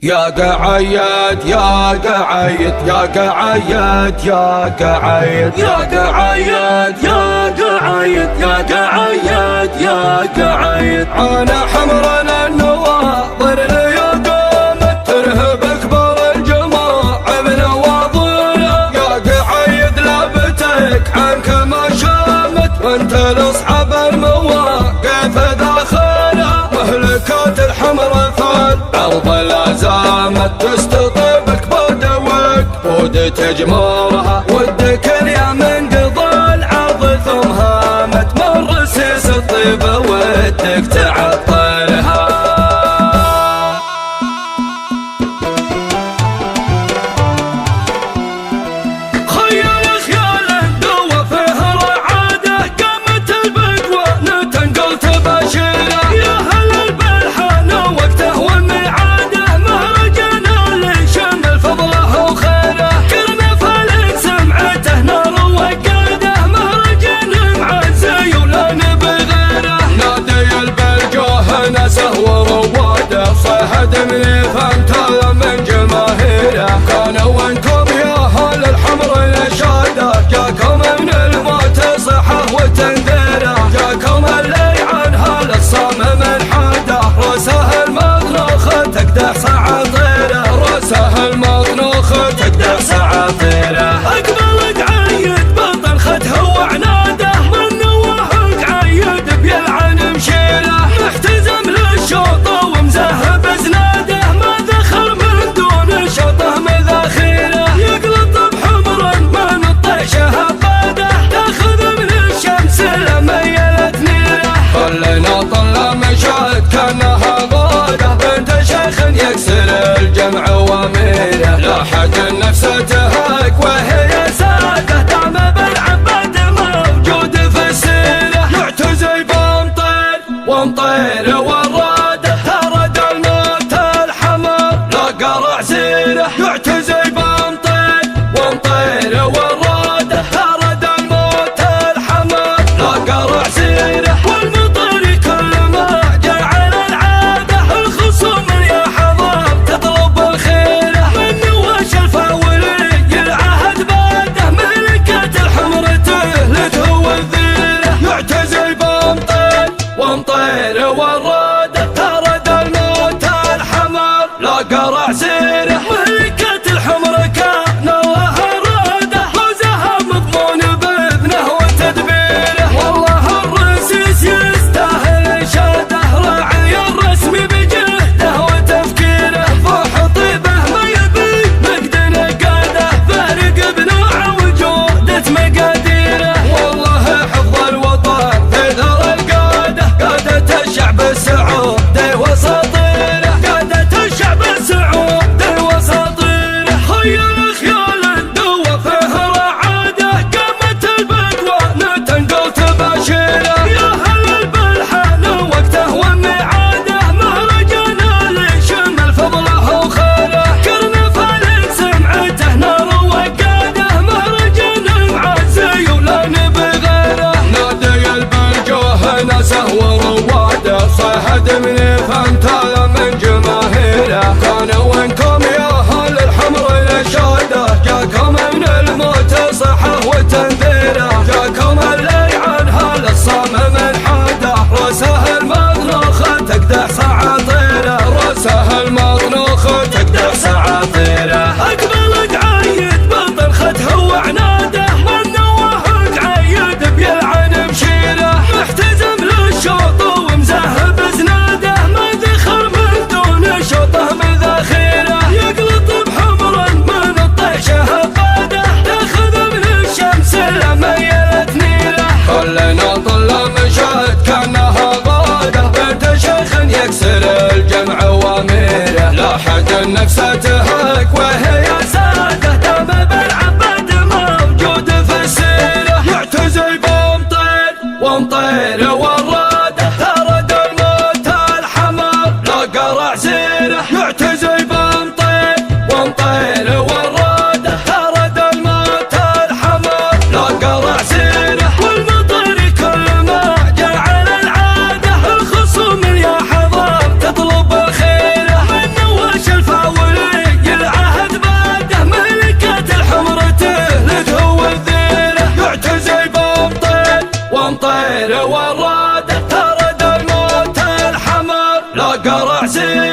يا قعيد يا قعيد يا قعيد يا قعيد يا قعيد يا قعيد يا قعيد يا قعيد انا حمرنا النواظر يا قامت ترهب اكبر الجماع بنواظرها يا قعيد لابتك عنك ما شامت وانت لاصحاب المواقف داخلها مهلكات الحمر فالارض لا زامت تستطيبك بدوك ود تجمرها ودك اليمن قضى العرض ثم هامت من رسيس الطيبة ودك تعطلها خيال خيال دوى فيه رعاده قامت البدوى نتنقلت بشيره يا هل البلحانه وقته والميعاده مهرجان اللي شمل فضله وخيره كرنفل سمعته نار وقاده مهرجان معزي ولان بغيره نادي البلجوه ناسه ورواده صهد من فانتظر من جماهيره كانوا وانتم يا اهل الحمر الاشاده جاكم من الموت صحه وتنديره جاكم اللي عنها للصمم الحاده راسه المطنوخ تقدح سعاطيره راسه المطنوخ تقدح سعاطيره اقبل قعيد بطن خده وعناده من نواه قعيد بيلعن مشيره محتزم للشوط ومزهب زناده ما ذخر من دون شوطه مذاخيره يقلط بحمر من الطيشه هباده تاخذ من الشمس لميلت نيره خلنا طل مشهد كانها غاده بنت شيخ يكسر الجمع واميره لا حد النفس تهاك وهي ساده دام بالعباد موجود في السيره يعتزي بمطير ومطير وراده ترد الموت الحمر لا قرع سيره يعتزي بمطير ومطير وراده ترد الموت الحمر لا قرع سيره والمطر كل ما جاء على العاده الخصوم يا حضام تطلب الخيره من نواش الفاولي العهد باده ملكة الحمر تهلت هو الذيره يعتزي بمطير ومطير وراده ترد الموت الحمر لا قرع سيره ملكة الحمر كان الله راده فوزها مضمون باذنه وتدبيره والله الرسيس يستاهل شاده راعي الرسم بجهده وتفكيره فوح طيبه ما يبي مجد نقاده فارق بنوع وجوده مقاديره والله حفظ الوطن في ذر القاده قادة الشعب السعودي وساطيره قادة الشعب السعودي وساطيره خيال خيال دوى فيه رعاده قامت البدوى نتنقلت بشيره يا هل البلحانه وقته والميعاده مهرجان اللي شمل فضله وخيره كرنفل سمعته نار وقاده مهرجان معزي ولان بغيره نادي البلجوه ناسه ورواده صهد من فانتظر من جماهيره كانوا وانكم يا اهل الحمر الاشاده جاكم من الموت صحه وتنديره جاكم اللي عنها للصمم الحاده راسه المطنوخ تقدح سعاطيره راسه المطنوخ تقدح سعاطيره اقبل قعيد بطن خده وعناده من نواه قعيد بيلعن مشيره محتزم للشوط ومزهب زناده ما ذخر من دون شوطه مذاخيره يقلط بحمر من الطيشه هباده تاخذ من الشمس لميلت نيره خلنا طل مشهد كانها غاده بنت شيخ يكسر الجمع واميره لا حد النفس تهاك وهي ساده دام بالعباد موجود في السيره يعتزي بمطير ومطير وراده ترد الموت الحمر لا قرع سيره يعتزي بمطير ومطير وراده ترد الموت الحمر لا قرع سيره والمطر كل ما جاء على العاده الخصوم يا حضام تطلب الخيره من نواش الفاولي زين